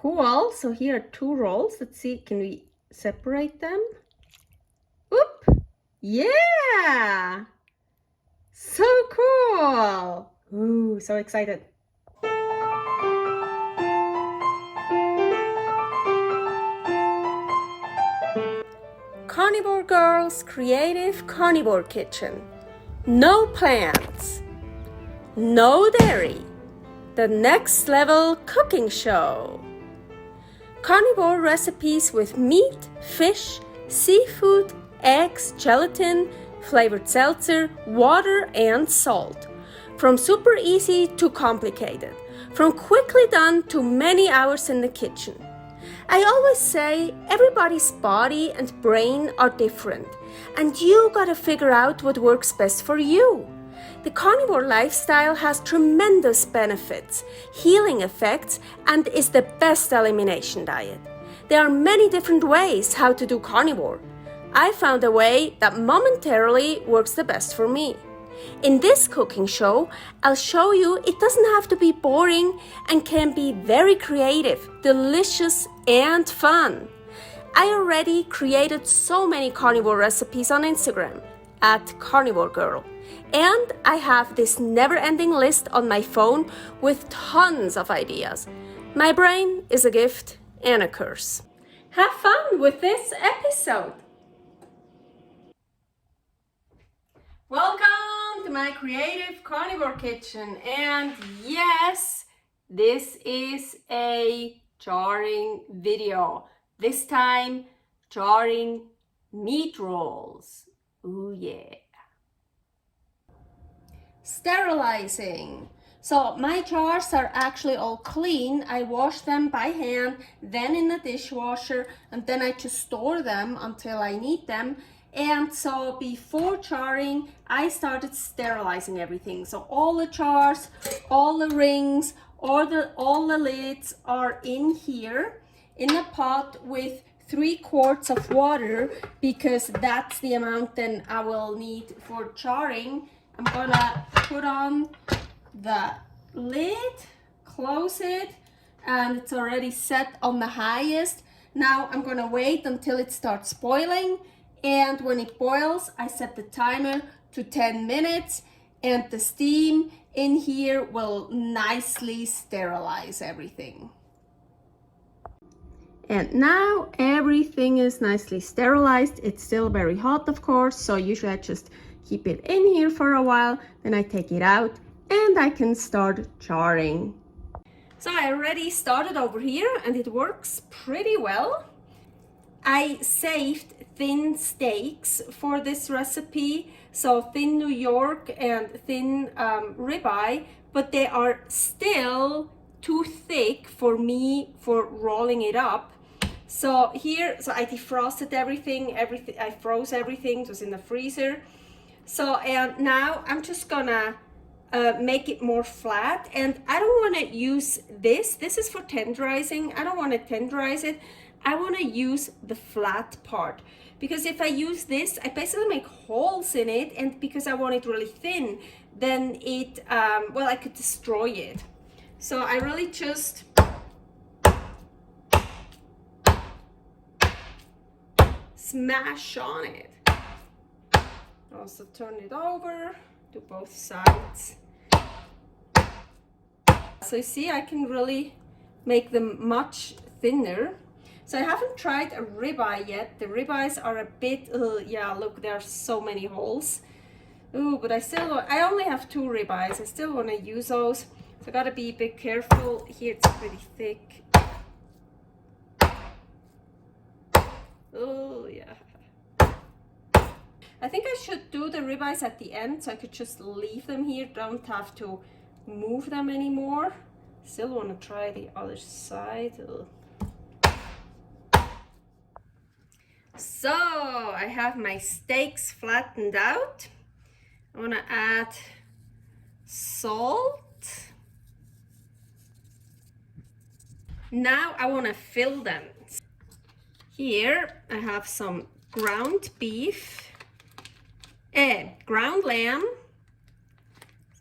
cool. So here are two rolls. Let's see, can we separate them? Oop! Yeah! So cool! Ooh, so excited. Carnivore Girl's Creative Carnivore Kitchen. No plants, no dairy, the next level cooking show. Carnivore recipes with meat, fish, seafood, eggs, gelatin, flavored seltzer, water, and salt. From super easy to complicated, from quickly done to many hours in the kitchen. I always say everybody's body and brain are different, and you gotta figure out what works best for you. The carnivore lifestyle has tremendous benefits, healing effects, and is the best elimination diet. There are many different ways how to do carnivore. I found a way that momentarily works the best for me. In this cooking show, I'll show you it doesn't have to be boring and can be very creative, delicious, and fun. I already created so many carnivore recipes on Instagram at karnivorgirl. And I have this never-ending list on my phone with tons of ideas. My brain is a gift and a curse. Have fun with this episode. Welcome to my creative carnivore kitchen. And yes, this is a jarring video. This time, jarring meat rolls. Ooh yeah. Sterilizing. So my jars are actually all clean. I wash them by hand, then in the dishwasher, and then I just store them until I need them. And so before jarring, I started sterilizing everything. So all the jars, all the rings, all the lids are in here in a pot with 3 quarts of water, because that's the amount then I will need for jarring. I'm gonna put on the lid, close it, and it's already set on the highest. Now I'm gonna wait until it starts boiling, and when it boils, I set the timer to 10 minutes, and the steam in here will nicely sterilize everything. And now everything is nicely sterilized. It's still very hot, of course, so usually I just keep it in here for a while, then I take it out and I can start jarring. So I already started over here and it works pretty well. I saved thin steaks for this recipe, so thin New York and thin ribeye, but they are still too thick for me for rolling it up. So here, so I defrosted everything, I froze everything, it was in the freezer. So, and now I'm just gonna make it more flat, and I don't wanna use this is for tenderizing. I don't wanna tenderize it. I wanna use the flat part, because if I use this, I basically make holes in it, and because I want it really thin, then it, well, I could destroy it. So I really just smash on it. Also turn it over to both sides. So you see, I can really make them much thinner. So I haven't tried a ribeye yet. The ribeyes are a bit, yeah, look, there are so many holes. Ooh, but I only have 2 ribeyes. I still want to use those. So I gotta be a bit careful. Here it's pretty thick. Oh, yeah. I think I should do the ribeyes at the end, so I could just leave them here, don't have to move them anymore. Still want to try the other side. So I have my steaks flattened out. I want to add salt. Now I want to fill them. Here I have some ground beef, ground lamb,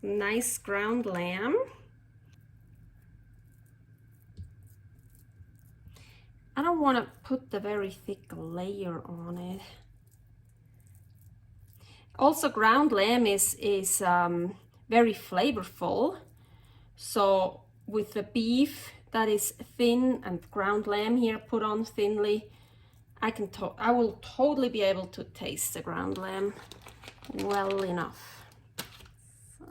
some nice ground lamb. I don't want to put the very thick layer on it. Also, ground lamb is very flavorful. So with the beef that is thin and ground lamb here put on thinly, I will totally be able to taste the ground lamb well enough. So,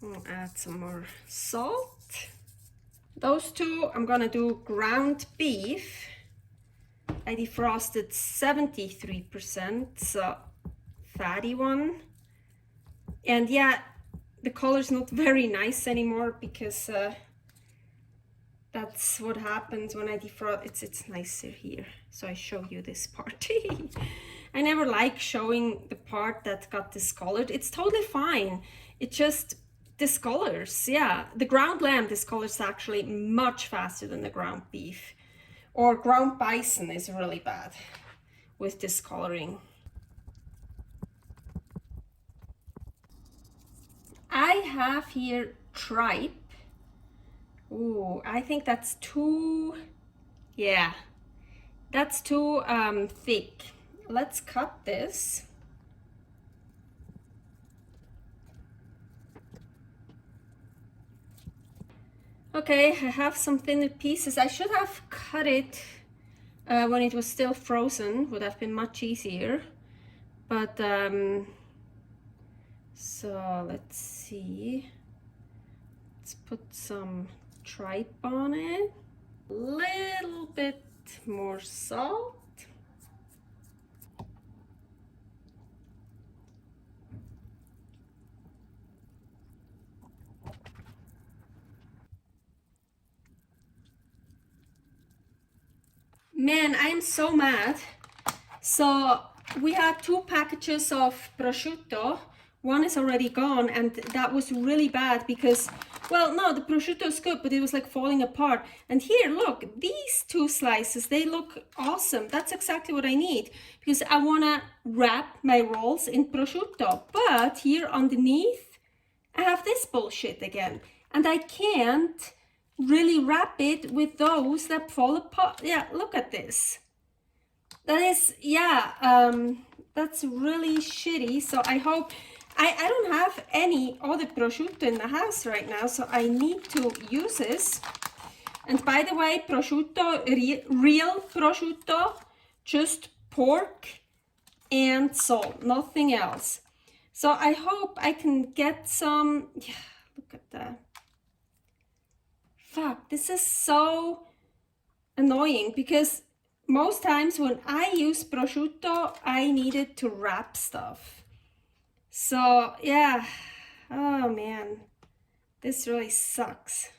I'll add some more salt. Those two, I'm gonna do ground beef. I defrosted 73%, so fatty one. And yeah, the color's not very nice anymore because that's what happens when I defrost. It's nicer here, so I show you this part. I never like showing the part that got discolored. It's totally fine. It just discolors. Yeah, the ground lamb discolors actually much faster than the ground beef. Or ground bison is really bad with discoloring. I have here tripe. Ooh, I think that's too, yeah, that's too thick. Let's cut this. Okay, I have some thinner pieces. I should have cut it when it was still frozen, would have been much easier. But, so let's see. Let's put some tripe on it. A little bit more salt. Man, I am so mad. So we had 2 packages of prosciutto. One is already gone, and that was really bad because, well, no, the prosciutto is good, but it was like falling apart. And here, look, these 2 slices, they look awesome. That's exactly what I need because I want to wrap my rolls in prosciutto. But here underneath, I have this bullshit again. And I can't really wrap it with those that fall apart. Yeah, look at this. That is, yeah, that's really shitty. So I hope, I don't have any other prosciutto in the house right now, so I need to use this. And by the way, prosciutto, real prosciutto, just pork and salt, nothing else. So I hope I can get some, yeah, look at that. Fuck, this is so annoying because most times when I use prosciutto, I needed to wrap stuff. So yeah, oh man, this really sucks.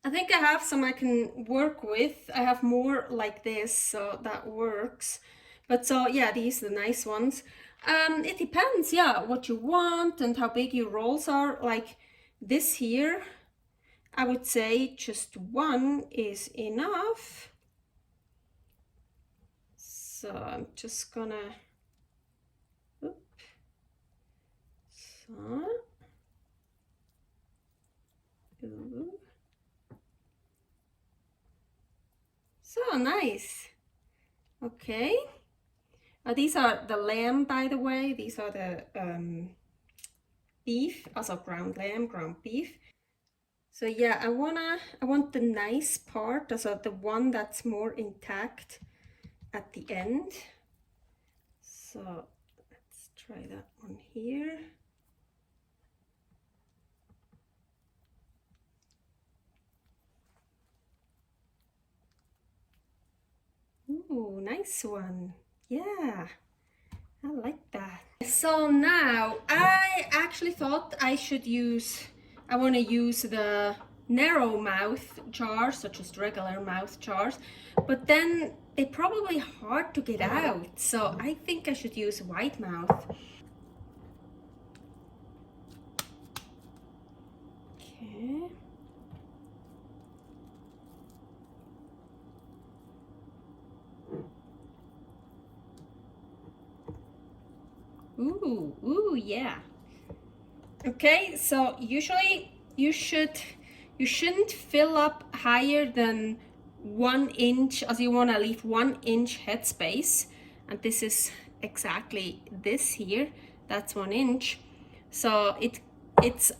I think I have some I can work with. I have more like this, so that works. But so yeah, these are the nice ones. It depends, yeah, what you want and how big your rolls are. Like this here, I would say just 1 is enough. So I'm just gonna, so nice. Okay. These are the lamb, by the way. These are the beef, also ground lamb, ground beef. So yeah, I want the nice part, also the one that's more intact at the end. So let's try that one here. Ooh, nice one. Yeah, I like that. So now I actually thought I want to use the narrow mouth jars, such as regular mouth jars, but then they're probably hard to get out. So I think I should use wide mouth. Okay. Ooh, yeah. Okay, so usually you shouldn't fill up higher than 1 inch, as you want to leave 1 inch headspace, and this is exactly this here, that's 1 inch. So it's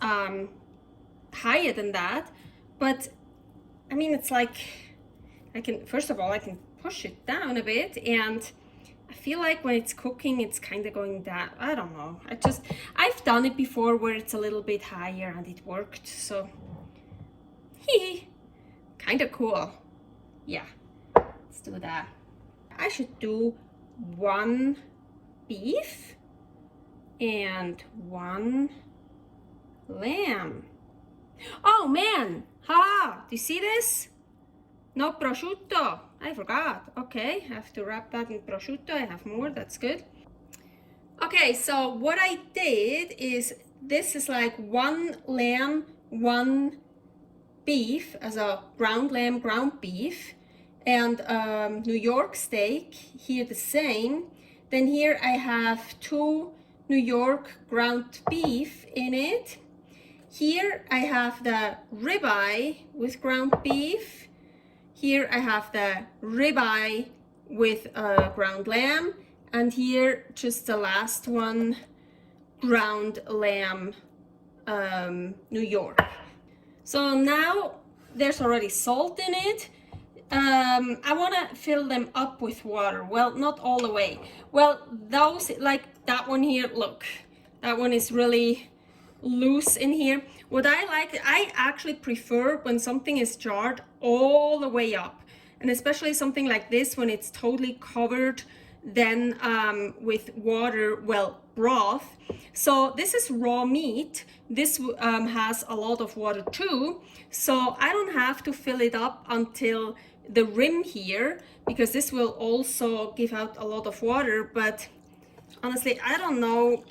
higher than that, but I mean, it's like I can, first of all, I can push it down a bit, and I feel like when it's cooking, it's kind of going down. I don't know. I've done it before where it's a little bit higher and it worked. So, kind of cool. Yeah, let's do that. I should do 1 beef and 1 lamb. Oh man, haha, do you see this? No prosciutto, I forgot. Okay, I have to wrap that in prosciutto. I have more, that's good. Okay, so what I did is, this is like 1 lamb, 1 beef, as a ground lamb, ground beef, and New York steak, here the same. Then here I have 2 New York ground beef in it. Here I have the ribeye with ground beef. Here I have the ribeye with ground lamb, and here just the last one, ground lamb, New York. So now there's already salt in it. I want to fill them up with water. Well, not all the way. Well, those, like that one here, look, that one is really loose in here. What I like, I actually prefer when something is jarred all the way up, and especially something like this when it's totally covered then with water, well, broth. So this is raw meat. This has a lot of water too, so I don't have to fill it up until the rim here, because this will also give out a lot of water. But honestly, I don't know,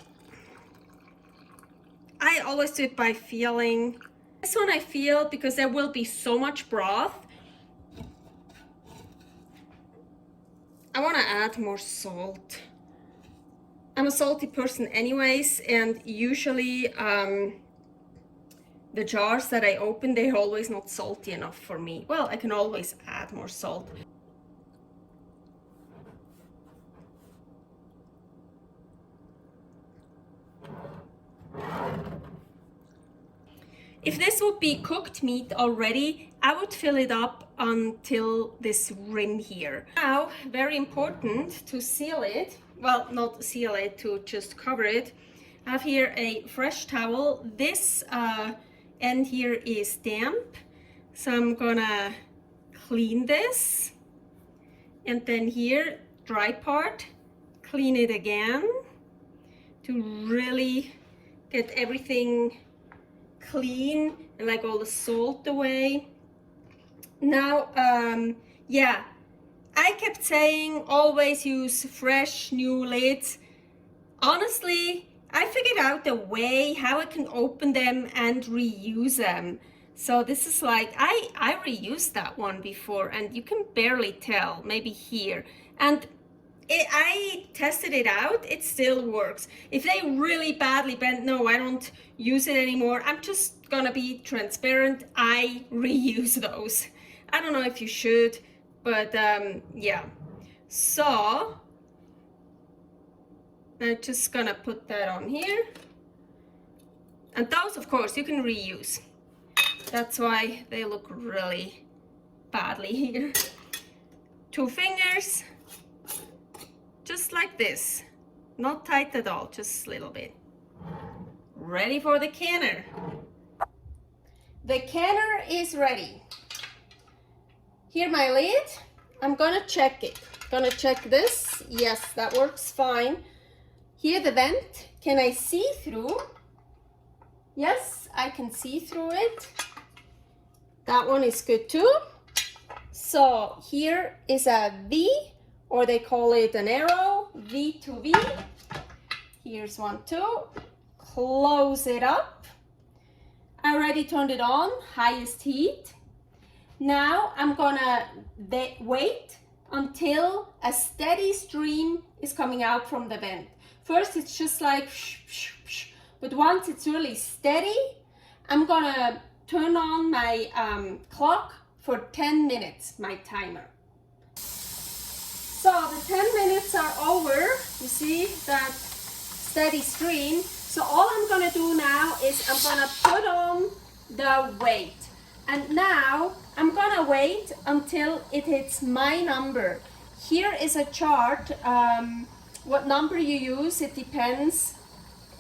I always do it by feeling. This one I feel, because there will be so much broth, I want to add more salt. I'm a salty person anyways, and usually the jars that I open, they're always not salty enough for me. Well, I can always add more salt. If this would be cooked meat already, I would fill it up until this rim here. Now, very important to seal it, well, not seal it, to just cover it. I have here a fresh towel. This end here is damp, so I'm gonna clean this. And then here, dry part, clean it again to really get everything clean and like all the salt away. Now, yeah, I kept saying always use fresh new lids. Honestly, I figured out a way how I can open them and reuse them. So this is like, I reused that one before, and you can barely tell, maybe here. And I tested it out, it still works. If they really badly bent, no, I don't use it anymore. I'm just gonna be transparent, I reuse those. I don't know if you should, but yeah. So I'm just gonna put that on here. And those, of course, you can reuse. That's why they look really badly here. 2 fingers. Just like this, not tight at all, just a little bit. Ready for the canner. The canner is ready. Here my lid, I'm gonna check it. Gonna check this, yes, that works fine. Here the vent, can I see through? Yes, I can see through it. That one is good too. So here is a V, or they call it an arrow, V to V. Here's one too. Close it up. I already turned it on, highest heat. Now I'm gonna wait until a steady stream is coming out from the vent. First it's just like but once it's really steady, I'm gonna turn on my clock for 10 minutes, my timer. So the 10 minutes are over. You see that steady stream. So all I'm gonna do now is I'm gonna put on the weight. And now I'm gonna wait until it hits my number. Here is a chart. What number you use, it depends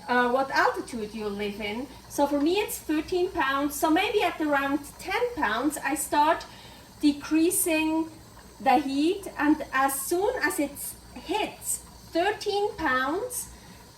what altitude you live in. So for me it's 13 pounds. So maybe at around 10 pounds I start decreasing the heat, and as soon as it hits 13 pounds,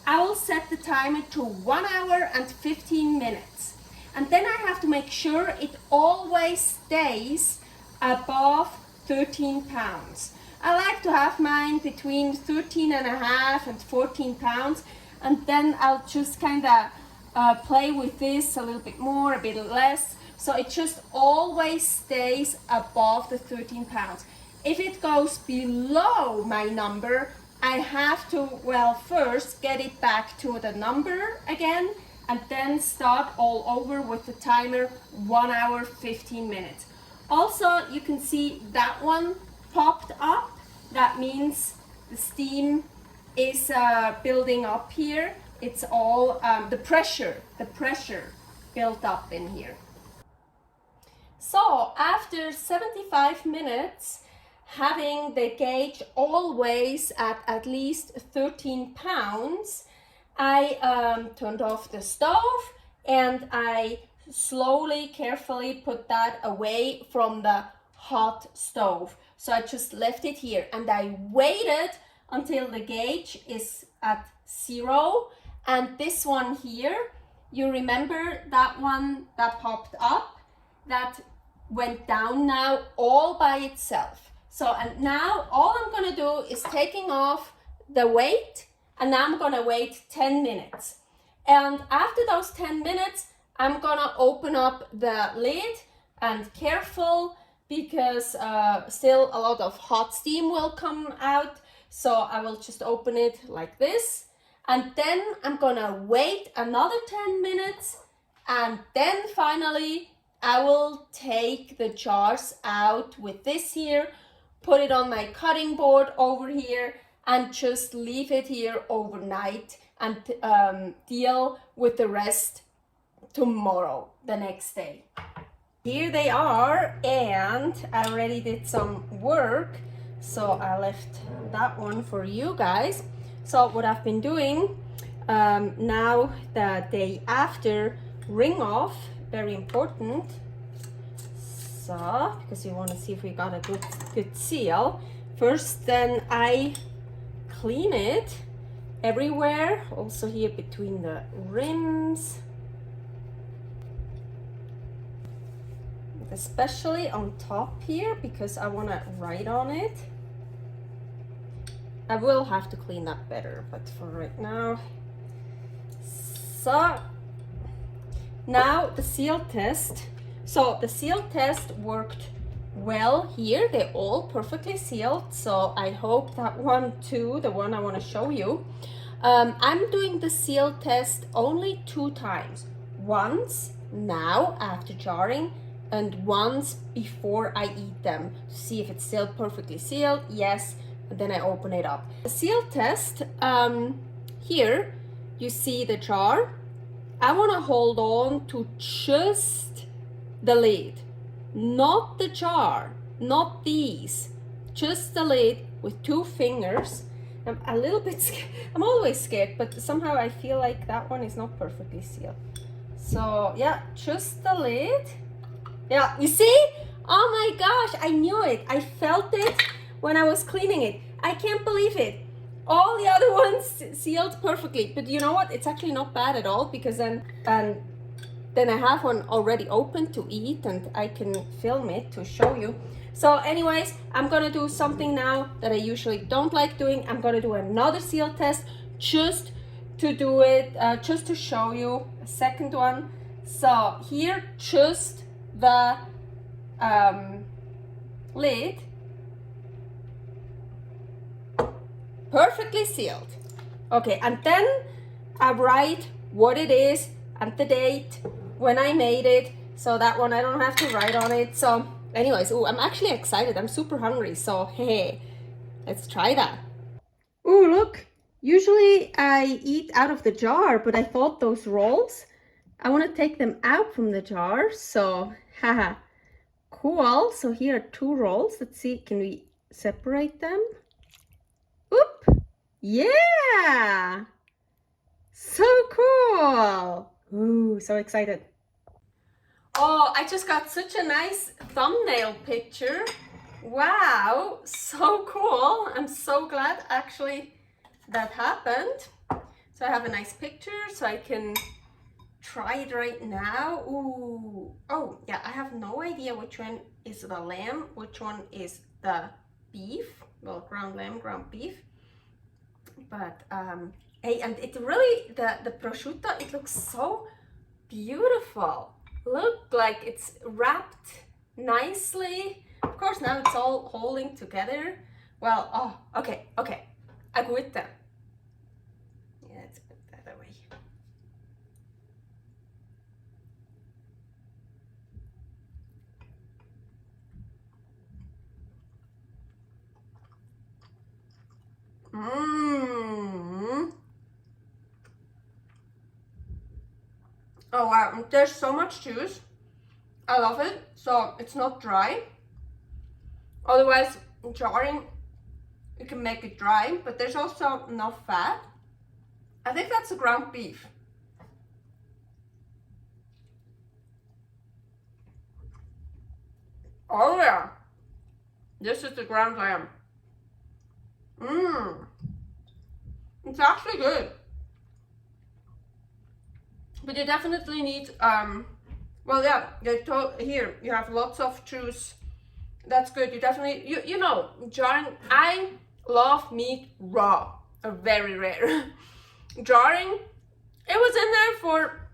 I will set the timer to 1 hour and 15 minutes. And then I have to make sure it always stays above 13 pounds. I like to have mine between 13 and a half and 14 pounds, and then I'll just kind of play with this a little bit more, a bit less, so it just always stays above the 13 pounds. If it goes below my number, I have to, well, first get it back to the number again, and then start all over with the timer 1 hour 15 minutes. Also, you can see that one popped up. That means the steam is building up here. It's all the pressure built up in here. So after 75 minutes, having the gauge always at least 13 pounds, I turned off the stove and I slowly, carefully put that away from the hot stove. So I just left it here and I waited until the gauge is at 0. And this one here, you remember that one that popped up, that went down now all by itself. So, and now all I'm gonna do is taking off the weight, and now I'm gonna wait 10 minutes. And after those 10 minutes, I'm gonna open up the lid, and careful, because still a lot of hot steam will come out. So I will just open it like this. And then I'm gonna wait another 10 minutes. And then finally, I will take the jars out with this here, put it on my cutting board over here, and just leave it here overnight and deal with the rest tomorrow, the next day. Here they are, and I already did some work, so I left that one for you guys. So what I've been doing now, the day after ring off, very important. So, because you want to see if we got a good seal. First, then I clean it everywhere, also here between the rims, especially on top here, because I want to write on it. I will have to clean that better, but for right now. So now the seal test. So the seal test worked well here. They're all perfectly sealed. So I hope that one too, the one I want to show you. I'm doing the seal test only 2 times. Once now after jarring, and once before I eat them to see if it's still perfectly sealed. Yes, and then I open it up. The seal test, here you see the jar. I want to hold on to just the lid, not the jar, not these, just the lid with 2 fingers. I'm a little bit scared. I'm always scared, but somehow I feel like that one is not perfectly sealed. So yeah, just the lid. Yeah, you see? Oh my gosh, I knew it. I felt it when I was cleaning it. I can't believe it. All the other ones sealed perfectly, but you know what? It's actually not bad at all, because then I have one already open to eat, and I can film it to show you. So anyways, I'm gonna do something now that I usually don't like doing. I'm gonna do another seal test just to do it, just to show you a second one. So here, just the lid, perfectly sealed. Okay, and then I write what it is and the date when I made it. So that one I don't have to write on it. So Anyways, oh, I'm actually excited. I'm super hungry, so hey, let's try that. Oh, look. Usually I eat out of the jar, but I thought those rolls, I want to take them out from the jar. So, haha, cool. So here are 2 rolls. Let's see, can we separate them? Oop. Yeah. So cool. Ooh, so excited. Oh, I just got such a nice thumbnail picture. Wow, so cool. I'm so glad actually that happened. So I have a nice picture so I can try it right now. Ooh, oh yeah, I have no idea which one is the lamb, which one is the beef. Well, ground lamb, ground beef. But hey, and it really, the prosciutto, it looks so beautiful. Look, like it's wrapped nicely. Of course, now it's all holding together. Well, oh, okay. Agüita. Yeah, let's put that away. Mmm. Oh wow, there's so much juice. I love it. So it's not dry. Otherwise, jarring, you can make it dry, but there's also enough fat. I think that's the ground beef. Oh yeah, this is the ground lamb. Mmm, it's actually good. But you definitely need, well yeah, here you have lots of juice. That's good. You definitely, you know, jarring, I love meat raw, very rare. Jarring, it was in there for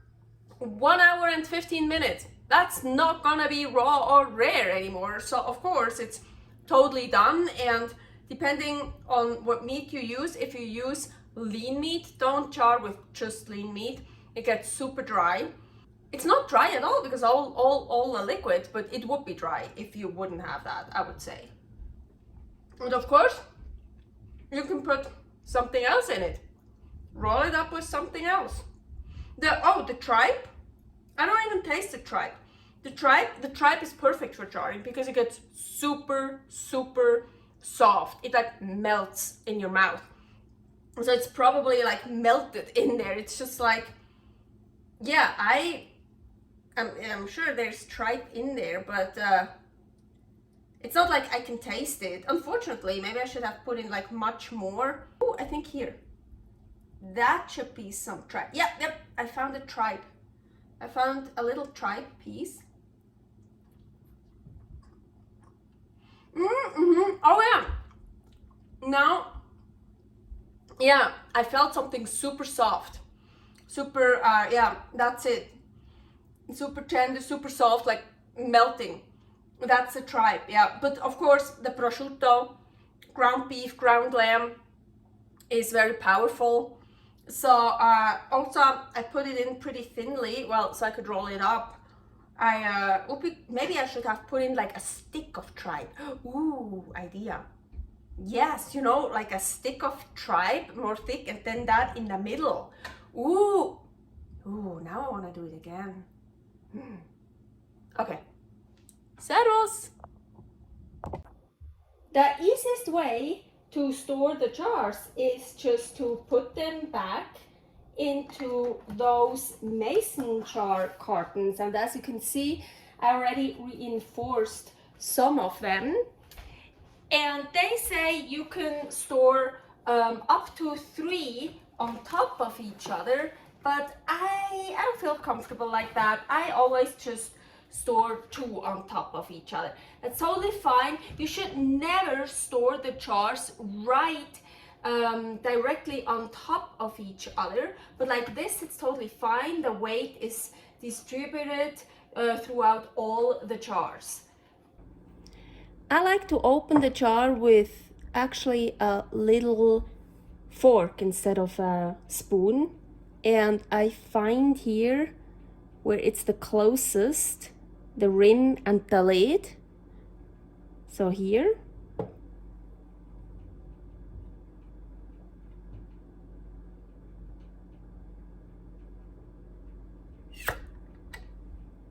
1 hour and 15 minutes. That's not gonna be raw or rare anymore. So of course it's totally done, and depending on what meat you use, if you use lean meat, don't jar with just lean meat. It gets super dry. It's not dry at all because all the liquid, but it would be dry if you wouldn't have that, I would say. And of course, you can put something else in it. Roll it up with something else. The tripe, I don't even taste the tripe. The tripe is perfect for jarring because it gets super, super soft. It like melts in your mouth. So it's probably like melted in there. It's just like, yeah, I'm sure there's tripe in there, but it's not like I can taste it. Unfortunately, maybe I should have put in like much more. Oh, I think here, that should be some tripe. Yep, I found a tripe. I found a little tripe piece. Oh yeah. Now, yeah, I felt something super soft. Super, yeah, that's it. Super tender, super soft, like melting. That's a tripe, yeah. But of course, the prosciutto, ground beef, ground lamb is very powerful. So also, I put it in pretty thinly, well, so I could roll it up. Maybe I should have put in like a stick of tripe. Ooh, idea. Yes, you know, like a stick of tripe, more thick, and then that in the middle. Ooh, now I want to do it again. Okay. Cerros. The easiest way to store the jars is just to put them back into those mason jar cartons. And as you can see, I already reinforced some of them. And they say you can store up to 3 on top of each other, but I don't feel comfortable like that. I always just store 2 on top of each other. That's totally fine. You should never store the jars right directly on top of each other, but like this, it's totally fine. The weight is distributed throughout all the jars. I like to open the jar with actually a little fork instead of a spoon, and I find here where it's the closest, the rim and the lid. So here.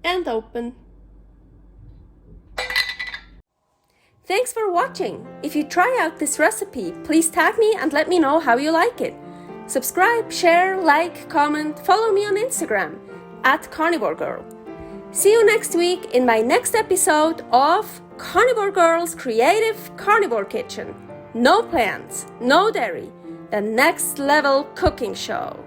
And open. Thanks for watching. If you try out this recipe, please tag me and let me know how you like it. Subscribe, share, like, comment, follow me on Instagram @karnivorgirl. See you next week in my next episode of Carnivore Girl's Creative Carnivore Kitchen. No plants, no dairy, the next level cooking show.